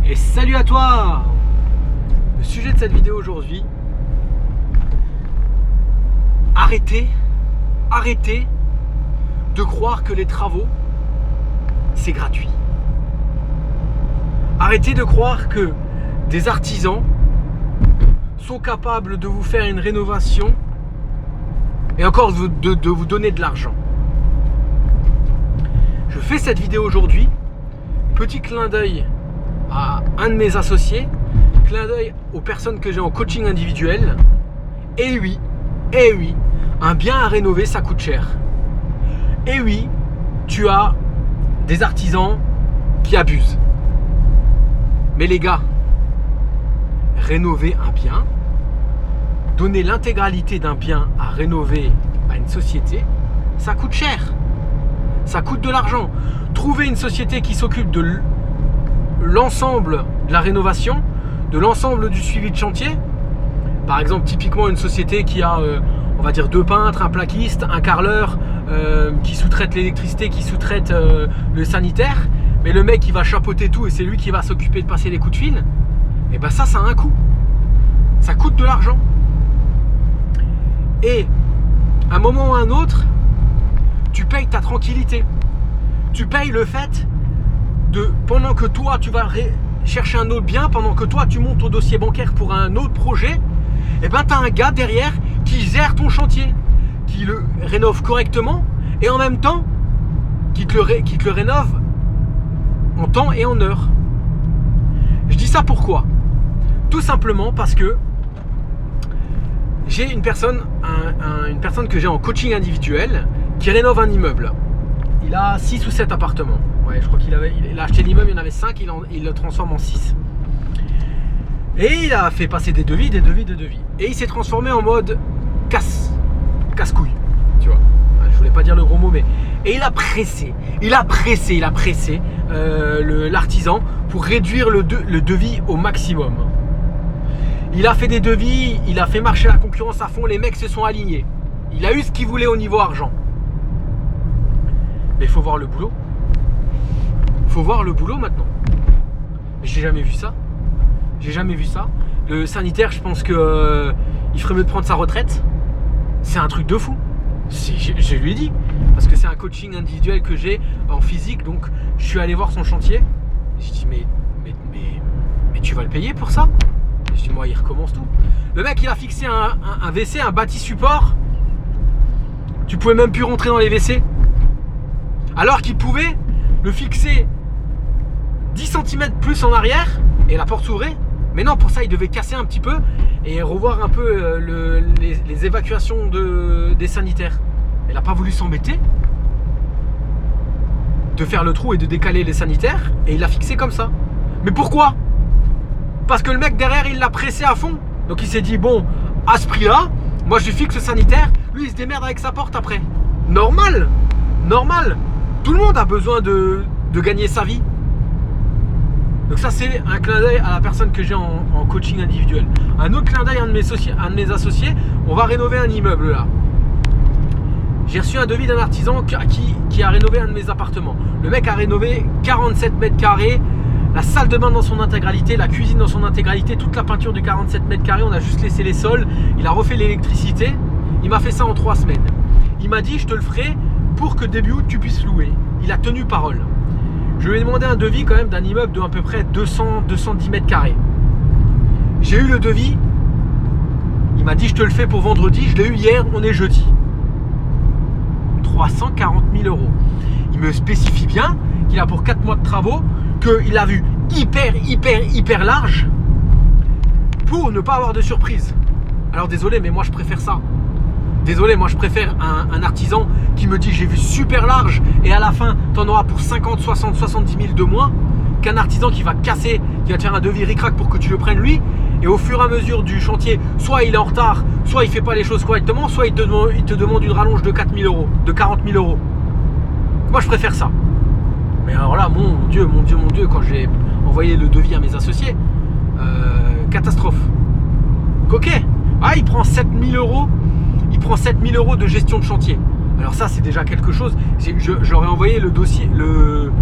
Et salut à toi! Le sujet de cette vidéo aujourd'hui, arrêtez de croire que les travaux, c'est gratuit. Arrêtez de croire que des artisans sont capables de vous faire une rénovation et encore de vous donner de l'argent. Je fais cette vidéo aujourd'hui, petit clin d'œil à un de mes associés, clin d'œil aux personnes que j'ai en coaching individuel. Et oui, un bien à rénover, ça coûte cher. Et oui, tu as des artisans qui abusent. Mais les gars, rénover un bien, donner l'intégralité d'un bien à rénover à une société, ça coûte cher. Ça coûte de l'argent. Trouver une société qui s'occupe de l'ensemble de la rénovation, de l'ensemble du suivi de chantier. Par exemple, typiquement une société qui a, on va dire, 2 peintres, un plaquiste, un carreleur, qui sous-traite l'électricité, qui sous-traite le sanitaire. Mais le mec, il va chapeauter tout et c'est lui qui va s'occuper de passer les coups de fil. Et ben ça a un coût. Ça coûte de l'argent. Et à un moment ou à un autre, tu payes ta tranquillité. Tu payes le fait de, pendant que toi tu vas chercher un autre bien, pendant que toi tu montes au dossier bancaire pour un autre projet, et ben tu as un gars derrière qui gère ton chantier, qui le rénove correctement et en même temps qui te le rénove en temps et en heure. Je dis ça pourquoi? Tout simplement parce que j'ai une personne que j'ai en coaching individuel qui rénove un immeuble. Il a 6 ou 7 appartements. Ouais, je crois qu'il a acheté l'immeuble, il y en avait 5, il le transforme en 6. Et il a fait passer des devis. Et il s'est transformé en mode casse-couille. Tu vois, je voulais pas dire le gros mot, mais. Et il a pressé l'artisan pour réduire le devis au maximum. Il a fait des devis, il a fait marcher la concurrence à fond, les mecs se sont alignés. Il a eu ce qu'il voulait au niveau argent. Mais il faut voir le boulot. Faut voir le boulot maintenant. Mais j'ai jamais vu ça. Le sanitaire, je pense que il ferait mieux de prendre sa retraite. C'est un truc de fou. Je lui ai dit. Parce que c'est un coaching individuel que j'ai en physique. Donc je suis allé voir son chantier. J'ai dit mais tu vas le payer pour ça? Je dis moi il recommence tout. Le mec il a fixé un WC, un bâti support. Tu pouvais même plus rentrer dans les WC. Alors qu'il pouvait le fixer 10 cm plus en arrière et la porte s'ouvrait. Mais non, pour ça il devait casser un petit peu et revoir un peu les évacuations des sanitaires. Il n'a pas voulu s'embêter de faire le trou et de décaler les sanitaires et il l'a fixé comme ça. Mais pourquoi? Parce que le mec derrière il l'a pressé à fond. Donc il s'est dit bon, à ce prix là, moi je fixe le sanitaire, lui il se démerde avec sa porte après. Normal. Tout le monde a besoin de gagner sa vie. Donc ça c'est un clin d'œil à la personne que j'ai en coaching individuel. Un autre clin d'œil à un de mes associés, on va rénover un immeuble là. J'ai reçu un devis d'un artisan qui a rénové un de mes appartements. Le mec a rénové 47 mètres carrés, la salle de bain dans son intégralité, la cuisine dans son intégralité, toute la peinture de 47 mètres carrés, on a juste laissé les sols, il a refait l'électricité, il m'a fait ça en 3 semaines. Il m'a dit je te le ferai pour que début août tu puisses louer. Il a tenu parole. Je lui ai demandé un devis quand même d'un immeuble de à peu près 210 mètres carrés. J'ai eu le devis, il m'a dit je te le fais pour vendredi, je l'ai eu hier, on est jeudi. 340 000 €. Il me spécifie bien qu'il a pour 4 mois de travaux, qu'il a vu hyper large pour ne pas avoir de surprise. Alors désolé, mais moi je préfère ça. Moi je préfère un artisan qui me dit j'ai vu super large et à la fin t'en auras pour 50, 60, 70 000 de moins, qu'un artisan qui va casser, qui va te faire un devis ric-rac pour que tu le prennes lui, et au fur et à mesure du chantier, soit il est en retard, soit il fait pas les choses correctement, soit il te demande une rallonge de 4 000 €, de 40 000 €. Moi je préfère ça. Mais alors là, mon Dieu, quand j'ai envoyé le devis à mes associés, catastrophe. Coquet. Ah, il prend 7 000 €. Il prend 7 000 € de gestion de chantier. Alors ça, c'est déjà quelque chose. J'aurais envoyé le dossier, le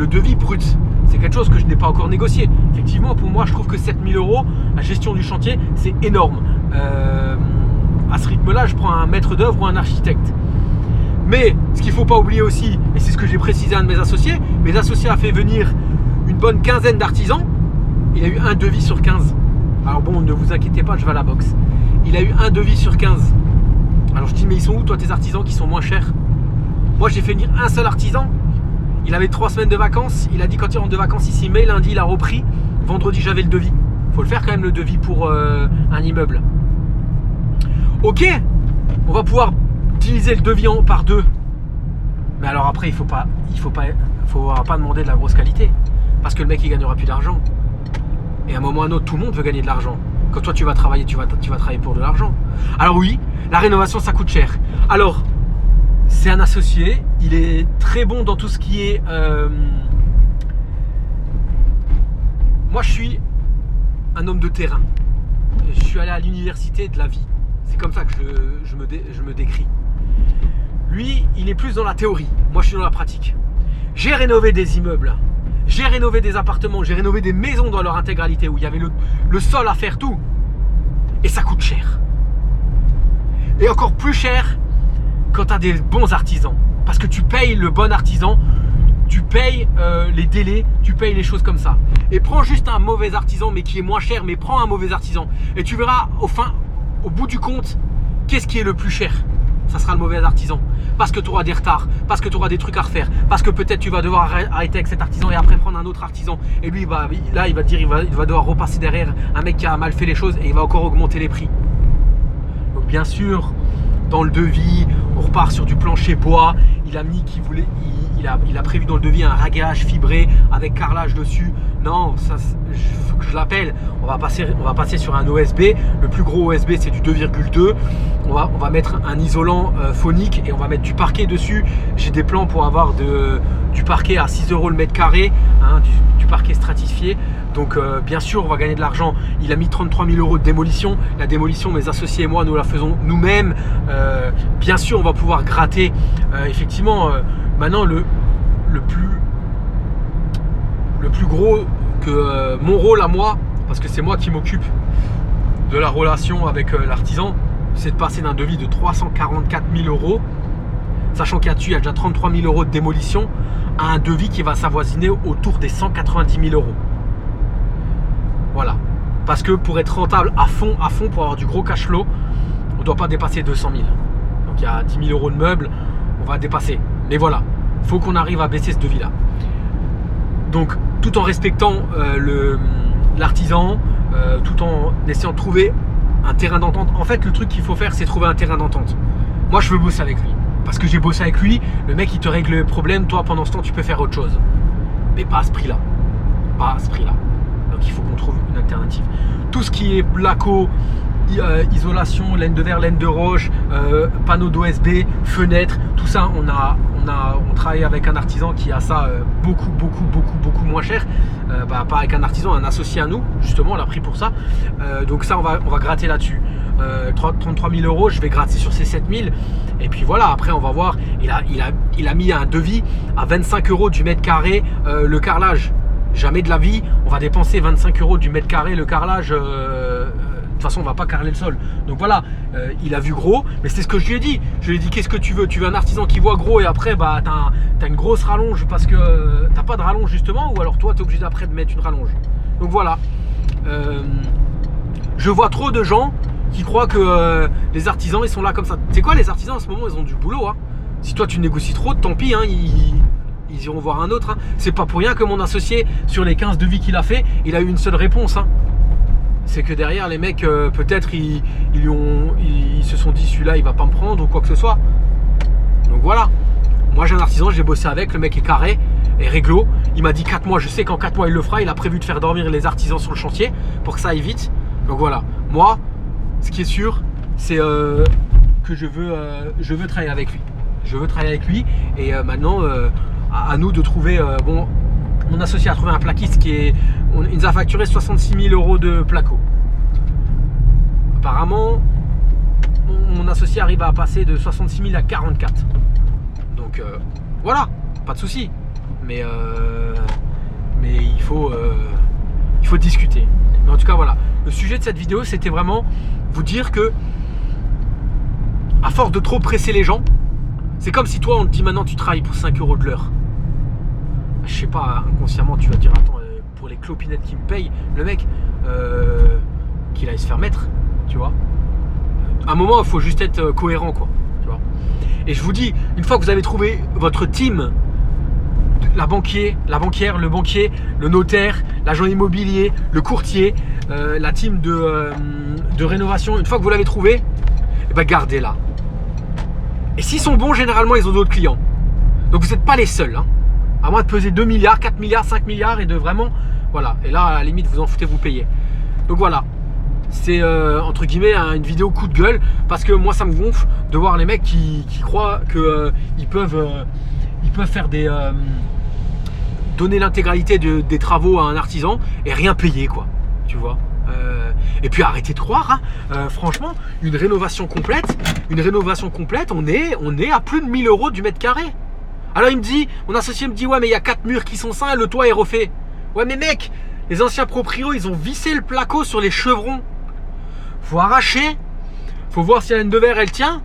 devis brut. C'est quelque chose que je n'ai pas encore négocié. Effectivement, pour moi, je trouve que 7 000 €, la gestion du chantier, c'est énorme. À ce rythme-là, je prends un maître d'œuvre ou un architecte. Mais ce qu'il ne faut pas oublier aussi, et c'est ce que j'ai précisé à un de mes associés a fait venir une bonne quinzaine d'artisans. Il a eu un devis sur 15. Alors bon, ne vous inquiétez pas, je vais à la boxe. Il a eu un devis sur 15. Alors je dis, mais ils sont où toi tes artisans qui sont moins chers? Moi j'ai fait venir un seul artisan. Il avait 3 semaines de vacances. Il a dit quand il rentre de vacances ici, mais lundi il a repris. Vendredi j'avais le devis. Faut le faire quand même le devis pour un immeuble. Ok, on va pouvoir diviser le devis par 2. Mais alors après il faudra pas demander de la grosse qualité. Parce que le mec il gagnera plus d'argent. Et à un moment ou à un autre, tout le monde veut gagner de l'argent. Quand toi tu vas travailler, tu vas travailler pour de l'argent. Alors oui, la rénovation ça coûte cher. Alors, c'est un associé, il est très bon dans tout ce qui est... Moi je suis un homme de terrain. Je suis allé à l'université de la vie. C'est comme ça que je me décris. Lui, il est plus dans la théorie. Moi je suis dans la pratique. J'ai rénové des immeubles. J'ai rénové des appartements, j'ai rénové des maisons dans leur intégralité où il y avait le sol à faire tout. Et ça coûte cher. Et encore plus cher quand tu as des bons artisans. Parce que tu payes le bon artisan, tu payes les délais, tu payes les choses comme ça. Et prends juste un mauvais artisan mais qui est moins cher, mais prends un mauvais artisan. Et tu verras au bout du compte, qu'est-ce qui est le plus cher? Ça sera le mauvais artisan. Parce que tu auras des retards, parce que tu auras des trucs à refaire, parce que peut-être tu vas devoir arrêter avec cet artisan et après prendre un autre artisan. Et lui, il va devoir repasser derrière un mec qui a mal fait les choses et il va encore augmenter les prix. Donc bien sûr, dans le devis, on repart sur du plancher bois. Il a prévu dans le devis un ragage fibré avec carrelage dessus. Non, ça, faut que je l'appelle. On va passer sur un OSB. Le plus gros OSB, c'est du 2,2. On va mettre un isolant phonique et on va mettre du parquet dessus. J'ai des plans pour avoir du parquet à 6 € le mètre carré, hein, du parquet stratifié. Donc bien sûr, on va gagner de l'argent. Il a mis 33 000 € de démolition. La démolition, mes associés et moi, nous la faisons nous-mêmes. Bien sûr, on va pouvoir gratter. Effectivement, maintenant, le plus gros que mon rôle à moi, parce que c'est moi qui m'occupe de la relation avec l'artisan, c'est de passer d'un devis de 344 000 €, sachant qu'il y a déjà 33 000 € de démolition, à un devis qui va s'avoisiner autour des 190 000 €. Voilà. Parce que pour être rentable à fond, pour avoir du gros cash flow, on ne doit pas dépasser 200 000. Donc il y a 10 000 € de meubles, on va dépasser. Mais voilà, il faut qu'on arrive à baisser ce devis-là. Donc tout en respectant l'artisan, tout en essayant de trouver un terrain d'entente. En fait, le truc qu'il faut faire, c'est trouver un terrain d'entente. Moi, je veux bosser avec lui. Parce que j'ai bossé avec lui, le mec, il te règle le problème. Toi, pendant ce temps, tu peux faire autre chose. Mais pas à ce prix-là. Pas à ce prix-là. Donc, il faut qu'on trouve une alternative. Tout ce qui est placo, isolation, laine de verre, laine de roche, panneaux d'OSB, fenêtres, tout ça, on travaille avec un artisan qui a ça beaucoup moins cher. Pas avec un artisan, un associé à nous, justement, on l'a pris pour ça. Donc ça, on va gratter là-dessus. 33 000 €, je vais gratter sur ces 7 000. Et puis voilà, après on va voir. Il a mis un devis à 25 € du mètre carré le carrelage. Jamais de la vie, on va dépenser 25 € du mètre carré le carrelage. De toute façon, on va pas carreler le sol. Donc voilà, il a vu gros, mais c'est ce que je lui ai dit. Je lui ai dit, qu'est-ce que tu veux? Tu veux un artisan qui voit gros et après, bah, t'as une grosse rallonge parce que t'as pas de rallonge justement, ou alors toi, tu es obligé d'après de mettre une rallonge. Donc voilà. Je vois trop de gens qui croient que les artisans, ils sont là comme ça. Tu sais quoi, les artisans, en ce moment, ils ont du boulot. Hein. Si toi, tu négocies trop, tant pis, hein, ils iront voir un autre. Hein. C'est pas pour rien que mon associé, sur les 15 devis qu'il a fait, il a eu une seule réponse. Hein. C'est que derrière les mecs peut-être ils se sont dit celui-là il va pas me prendre ou quoi que ce soit. Donc voilà, moi j'ai un artisan, j'ai bossé avec, le mec est carré et réglo. Il m'a dit 4 mois, je sais qu'en 4 mois il le fera. Il a prévu de faire dormir les artisans sur le chantier pour que ça aille vite. Donc voilà, moi ce qui est sûr c'est que je veux travailler avec lui. Je veux travailler avec lui et maintenant à nous de trouver bon. Mon associé a trouvé un plaquiste il nous a facturé 66 000 € de placo. Apparemment, mon associé arrive à passer de 66 000 à 44. Donc voilà, pas de souci. Mais mais il faut discuter. Mais en tout cas, voilà. Le sujet de cette vidéo, c'était vraiment vous dire que, à force de trop presser les gens, c'est comme si toi, on te dit maintenant, tu travailles pour 5 € de l'heure. Je sais pas, inconsciemment, tu vas te dire, attends, pour les clopinettes qui me payent, le mec, qu'il aille se faire mettre, tu vois. À un moment, il faut juste être cohérent, quoi. Tu vois. Et je vous dis, une fois que vous avez trouvé votre team, la banquière, le banquier, le notaire, l'agent immobilier, le courtier, la team de rénovation, une fois que vous l'avez trouvé, eh ben gardez-la. Et s'ils sont bons, généralement, ils ont d'autres clients. Donc vous n'êtes pas les seuls, hein. À moins de peser 2 milliards, 4 milliards, 5 milliards et de vraiment... Voilà. Et là, à la limite, vous en foutez, vous payez. Donc voilà. C'est entre guillemets une vidéo coup de gueule. Parce que moi, ça me gonfle de voir les mecs qui croient qu'ils peuvent faire des... donner l'intégralité des travaux à un artisan et rien payer, quoi. Tu vois. Et puis arrêtez de croire, hein. Franchement, une rénovation complète, on est à plus de 1000 € du mètre carré. Alors il me dit, mon associé me dit, ouais mais il y a 4 murs qui sont sains et le toit est refait. Ouais mais mec, les anciens proprios, ils ont vissé le placo sur les chevrons. Faut arracher, faut voir si la laine de verre elle tient,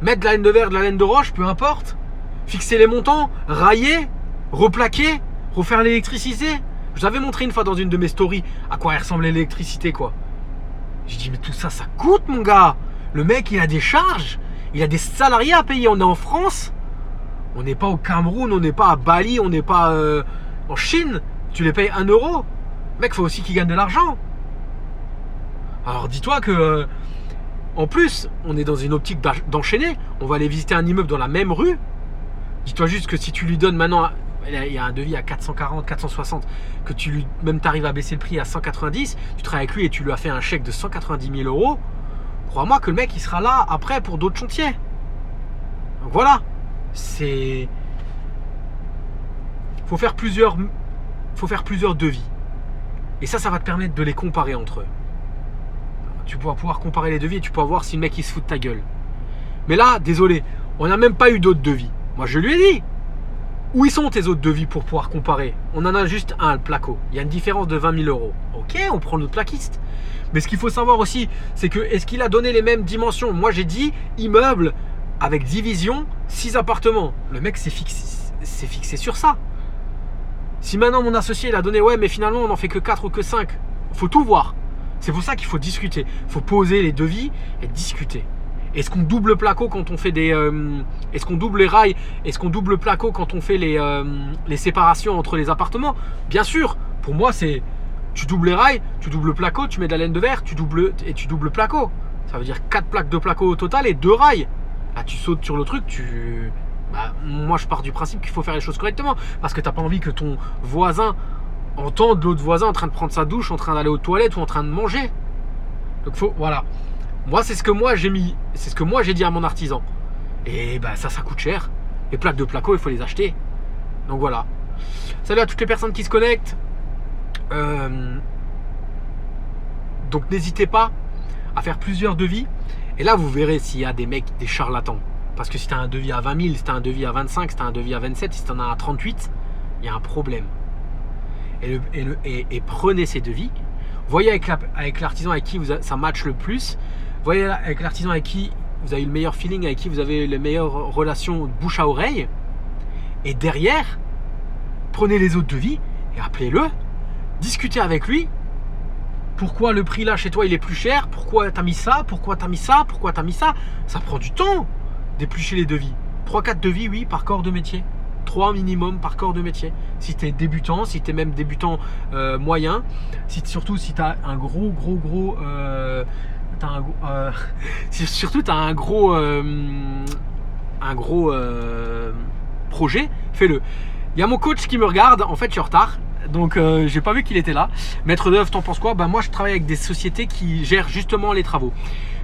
mettre de la laine de verre, de la laine de roche, peu importe. Fixer les montants, railler, replaquer, refaire l'électricité. Je vous avais montré une fois dans une de mes stories à quoi ressemblait l'électricité, quoi. J'ai dit mais tout ça, ça coûte, mon gars. Le mec, il a des charges, il a des salariés à payer. On est en France, on n'est pas au Cameroun, on n'est pas à Bali, on n'est pas en Chine. Tu les payes 1 €. Mec, faut aussi qu'il gagne de l'argent. Alors dis-toi que en plus, on est dans une optique d'enchaîner. On va aller visiter un immeuble dans la même rue. Dis-toi juste que si tu lui donnes maintenant, il y a un devis à 440, 460, que même t'arrives à baisser le prix à 190, tu travailles avec lui et tu lui as fait un chèque de 190 000 €. Crois-moi que le mec, il sera là après pour d'autres chantiers. Donc voilà, faut faire plusieurs devis. Et ça va te permettre de les comparer entre eux. Tu vas pouvoir comparer les devis et tu pourras voir si le mec il se fout de ta gueule. Mais là, désolé, on n'a même pas eu d'autres devis. Moi je lui ai dit, où ils sont tes autres devis pour pouvoir comparer? On en a juste un, le placo. Il y a une différence de 20 000 €. Ok, on prend notre plaquiste. Mais ce qu'il faut savoir aussi, c'est que est-ce qu'il a donné les mêmes dimensions? Moi j'ai dit immeuble avec division, 6 appartements. Le mec s'est fixé sur ça. Si maintenant mon associé il a donné, ouais mais finalement on n'en fait que 4 ou que 5, faut tout voir. C'est pour ça qu'il faut discuter. Il faut poser les devis et discuter. Est-ce qu'on double placo quand on fait des... est-ce qu'on double les rails? Est-ce qu'on double placo quand on fait les séparations entre les appartements? Bien sûr, pour moi c'est... Tu doubles les rails, tu doubles placo, tu mets de la laine de verre, tu doubles placo. Ça veut dire 4 plaques de placo au total et 2 rails. Là tu sautes sur le truc, moi je pars du principe qu'il faut faire les choses correctement. Parce que tu n'as pas envie que ton voisin entende l'autre voisin en train de prendre sa douche, en train d'aller aux toilettes ou en train de manger. Donc voilà. Moi c'est ce que moi j'ai mis, c'est ce que moi j'ai dit à mon artisan. Et ça coûte cher. Les plaques de placo, il faut les acheter. Donc voilà. Salut à toutes les personnes qui se connectent. Donc n'hésitez pas à faire plusieurs devis. Et là vous verrez s'il y a des mecs, des charlatans. Parce que si tu as un devis à 20 000, si tu as un devis à 25, si tu as un devis à 27, si tu en as à 38, il y a un problème. Et prenez ces devis. Voyez avec l'artisan avec qui ça match le plus. Voyez avec l'artisan avec qui vous avez eu le meilleur feeling, avec qui vous avez les meilleures relations bouche à oreille. Et derrière, prenez les autres devis et appelez-le. Discutez avec lui. Pourquoi le prix là chez toi il est plus cher? Pourquoi t'as mis ça? Pourquoi t'as mis ça? Pourquoi t'as mis ça? Ça prend du temps d'éplucher les devis. 3-4 devis, oui, par corps de métier. 3 minimum par corps de métier. Si tu es débutant, si tu es même débutant moyen, surtout si tu as un gros surtout tu as un gros projet, fais-le. Il y a mon coach qui me regarde, en fait je suis en retard. Donc j'ai pas vu qu'il était là. Maître d'œuvre, t'en penses quoi? Moi je travaille avec des sociétés qui gèrent justement les travaux.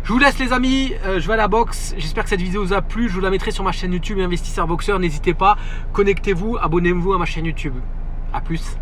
Je vous laisse les amis, je vais à la boxe. J'espère que cette vidéo vous a plu. Je vous la mettrai sur ma chaîne YouTube Investisseur Boxeur. N'hésitez pas, connectez-vous, abonnez-vous à ma chaîne YouTube. A plus.